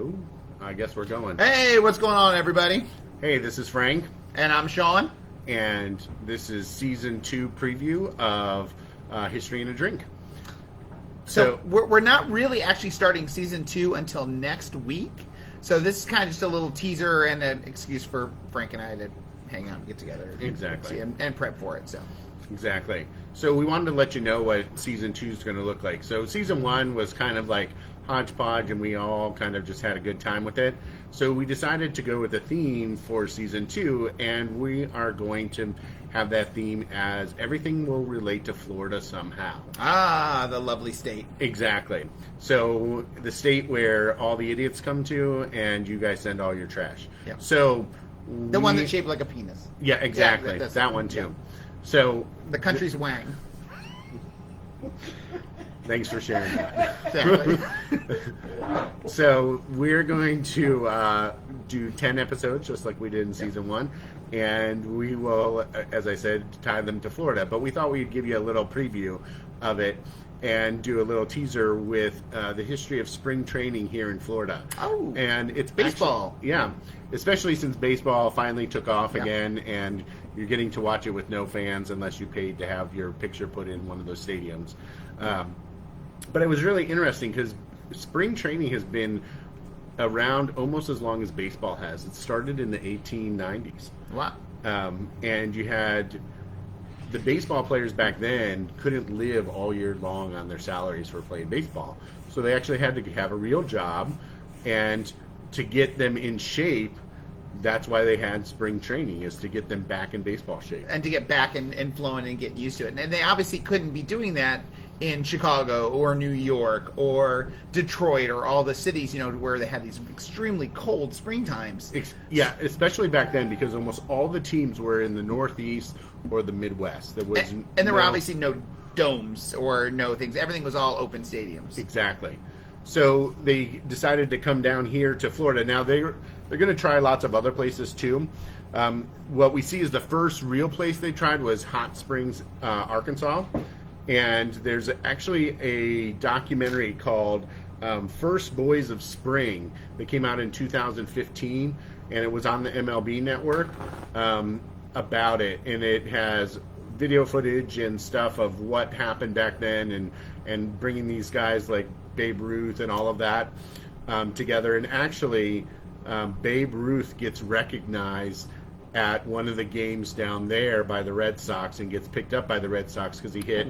Ooh, I guess we're going. Hey, what's going on, everybody? Hey, this is Frank, And I'm Sean. and this is season 2 preview of History in a Drink. So we're not really actually starting season 2 until next week. So this is kind of just a little teaser and an excuse for Frank and I to hang out and get together. Exactly. And prep for it. So Exactly. So we wanted to let you know what season 2 is going to look like. So season 1 was kind of like hodgepodge, and we all kind of just had a good time with it. So we decided to go with a theme for season 2, and we are going to have that theme as everything will relate to Florida somehow. the lovely state. Exactly. So the state where all the idiots come to, and you guys send all your trash. Yep. So The one that's shaped like a penis. Yeah, exactly. Yeah, that's that it. one too. Yeah. So The country's Wang. thanks for sharing that. Exactly. So we're going to do 10 episodes just like we did in season 1, and we will, as I said, tie them to Florida. But we thought we'd give you a little preview of it and do a little teaser with the history of spring training here in Florida. Oh, And it's baseball. actually, yeah, especially since baseball finally took off Yeah. again, and you're getting to watch it with no fans unless you paid to have your picture put in one of those stadiums. But it was really interesting because spring training has been around almost as long as baseball has. It started in the 1890s. Wow. And you had the baseball players back then couldn't live all year long on their salaries for playing baseball. So they actually had to have a real job, and to get them in shape, that's why they had spring training, is to get them back in baseball shape. And to get back and flowing and get used to it. And they obviously couldn't be doing that in Chicago or New York or Detroit or all the cities, where they had these extremely cold spring times. Yeah, especially back then, because almost all the teams were in the Northeast or the Midwest. There was And there were obviously no domes or no things. Everything was all open stadiums. Exactly. So they decided to come down here to Florida. Now they're going to try lots of other places too. What we see is the first real place they tried was Hot Springs, Arkansas. And there's actually a documentary called First Boys of Spring that came out in 2015, and it was on the MLB network about it. And it has video footage and stuff of what happened back then, and bringing these guys like Babe Ruth and all of that together. And actually, Babe Ruth gets recognized at one of the games down there by the Red Sox and gets picked up by the Red Sox because he hit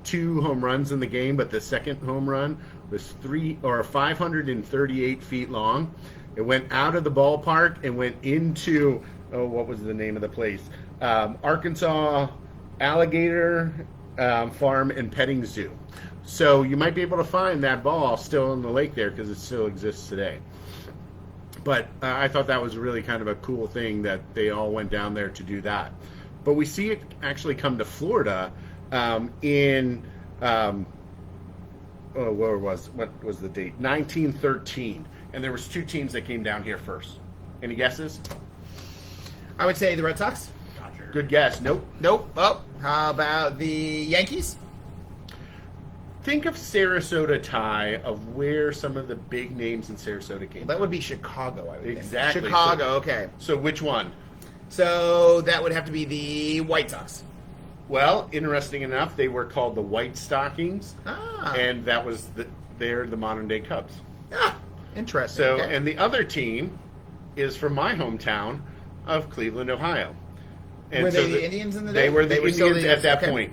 2 home runs in the game, but the second home run was 538 feet long. It went out of the ballpark and went into, what was the name of the place? Arkansas Alligator Farm and Petting Zoo. So you might be able to find that ball still in the lake there because it still exists today. But I thought that was really kind of a cool thing that they all went down there to do that. But we see it actually come to Florida in, what was the date? 1913. And there was 2 teams that came down here first. Any guesses? I would say the Red Sox. Good guess. Nope. Oh, how about the Yankees? Think of Sarasota, Ty, of where some of the big names in Sarasota came. That would be Chicago, I would Exactly. think. Chicago, okay. So which one? So that would have to be the White Sox. Well, interesting enough, they were called the White Stockings, Ah. and that was they're the modern day Cubs. Interesting. So, okay. and the other team is from my hometown of Cleveland, Ohio. And were so they the Indians in the day? They were the still Indians at that okay. point.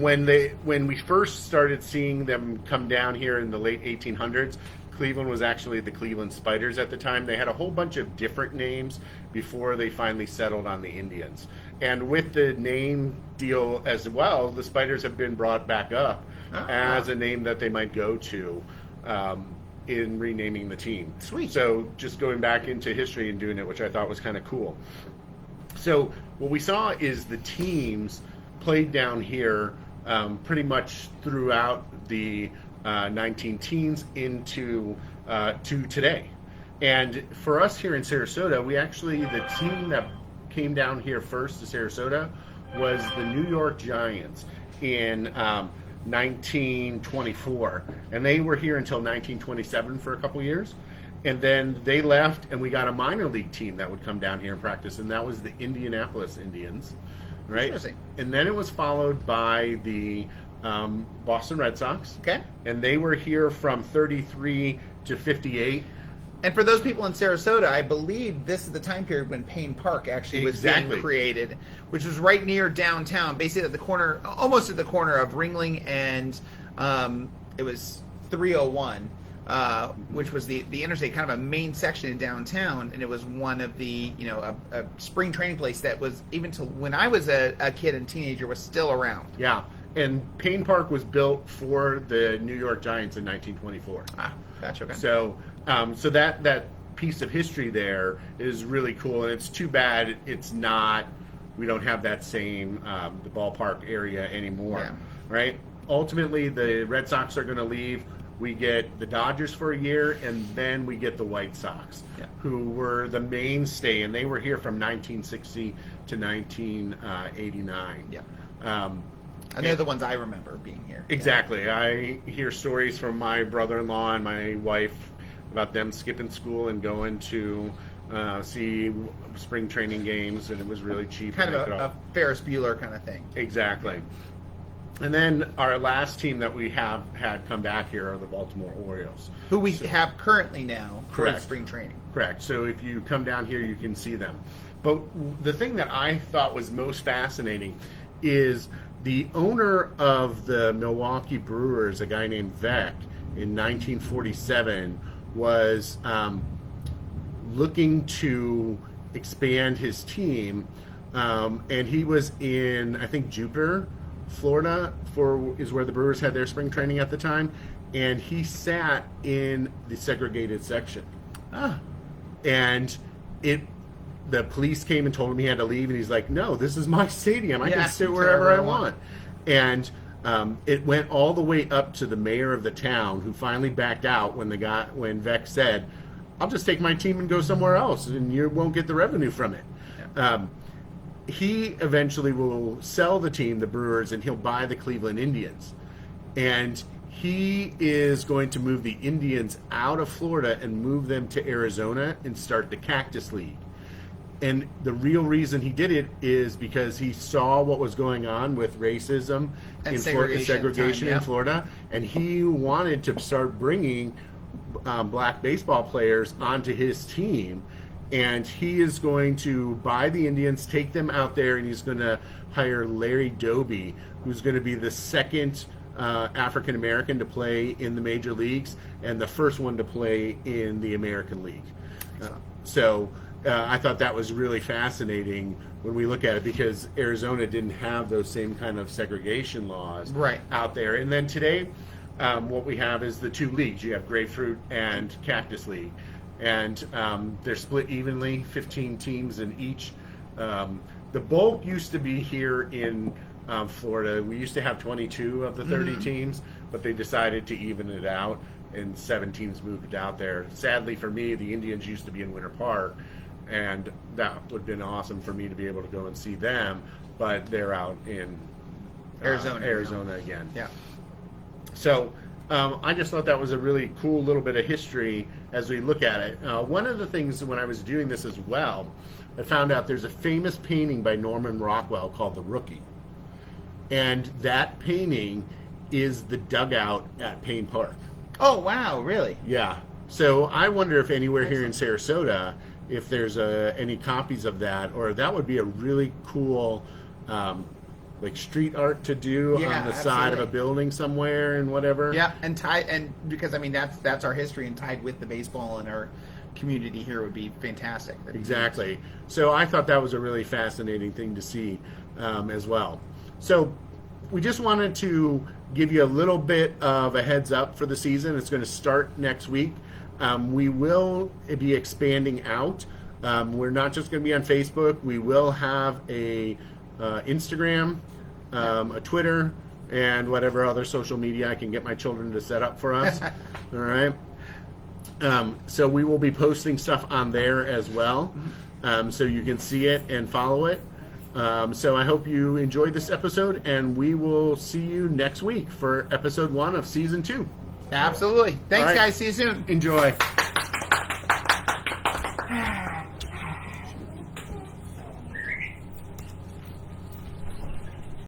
When we first started seeing them come down here in the late 1800s, Cleveland was actually the Cleveland Spiders at the time. They had a whole bunch of different names before they finally settled on the Indians. And with the name deal as well, the Spiders have been brought back up as a name that they might go to in renaming the team. Sweet. So just going back into history and doing it, which I thought was kind of cool. So what we saw is the teams played down here pretty much throughout the 19 teens into to today. And for us here in Sarasota, the team that came down here first to Sarasota was the New York Giants in 1924. And they were here until 1927 for a couple years. And then they left, and we got a minor league team that would come down here and practice, and that was the Indianapolis Indians, right? Interesting. And then it was followed by the Boston Red Sox. Okay. And they were here from 33 to 58. And for those people in Sarasota, I believe this is the time period when Payne Park actually was Exactly. being created, which was right near downtown, basically at the corner, almost at the corner of Ringling and it was 301, which was the interstate, kind of a main section in downtown, and it was one of the, a spring training place that was, even till when I was a kid and teenager, was still around. Yeah. And Payne Park was built for the New York Giants in 1924. Ah, gotcha. Okay. So, so that piece of history there is really cool, and it's too bad it's not. We don't have that same the ballpark area anymore, Yeah. right? Ultimately, the Red Sox are going to leave. We get the Dodgers for a year, and then we get the White Sox, Yeah. who were the mainstay, and they were here from 1960 to 1989. Yeah. And they're the ones I remember being here. Exactly. I hear stories from my brother-in-law and my wife about them skipping school and going to see spring training games, and it was really cheap. Kind and of they could a all- Ferris Bueller kind of thing. Exactly. And then our last team that we have had come back here are the Baltimore Orioles. Who we have currently now for Correct. spring training. Correct. So if you come down here, you can see them. But the thing that I thought was most fascinating is the owner of the Milwaukee Brewers, a guy named Veck, in 1947, was looking to expand his team, and he was in, I think, Jupiter, Florida, is where the Brewers had their spring training at the time, and he sat in the segregated section. Ah, And the police came and told him he had to leave, and he's like, "No, this is my stadium. I Yeah, can sit it's wherever wherever I I want." want." And it went all the way up to the mayor of the town, who finally backed out when Veck said, "I'll just take my team and go somewhere else, and you won't get the revenue from it." He eventually will sell the team, the Brewers, and he'll buy the Cleveland Indians. And he is going to move the Indians out of Florida and move them to Arizona and start the Cactus League. And the real reason he did it is because he saw what was going on with racism And in segregation segregation time, yeah. in Florida, and he wanted to start bringing black baseball players onto his team. And he is going to buy the Indians, take them out there, and he's going to hire Larry Doby, who's going to be the second African American to play in the major leagues and the first one to play in the American League. So I thought that was really fascinating when we look at it, because Arizona didn't have those same kind of segregation laws Right. out there. And then today, what we have is the two leagues. You have Grapefruit and Cactus League. And they're split evenly, 15 teams in each. The bulk used to be here in Florida. We used to have 22 of the 30 teams, but they decided to even it out, and 7 teams moved out there. Sadly for me, the Indians used to be in Winter Park, and that would have been awesome for me to be able to go and see them, but they're out in Arizona again. yeah. So I just thought that was a really cool little bit of history as we look at it. One of the things when I was doing this as well, I found out there's a famous painting by Norman Rockwell called The Rookie. And that painting is the dugout at Payne Park. Oh, wow, really? Yeah. So I wonder if anywhere here in Sarasota, if there's any copies of that, or that would be a really cool like street art to do Yeah, on the side of a absolutely. building somewhere and whatever. Yeah, and because I mean that's our history, and tied with the baseball and our community here would be fantastic. That'd be Exactly. So I thought that was a really fascinating thing to see as well. So we just wanted to give you a little bit of a heads up for the season. It's going to start next week. We will be expanding out. We're not just going to be on Facebook. We will have a Instagram, a Twitter, and whatever other social media I can get my children to set up for us. All right. So we will be posting stuff on there as well, so you can see it and follow it. So I hope you enjoyed this episode, and we will see you next week for episode 1 of season 2. Absolutely. Thanks, All right. guys. See you soon. Enjoy.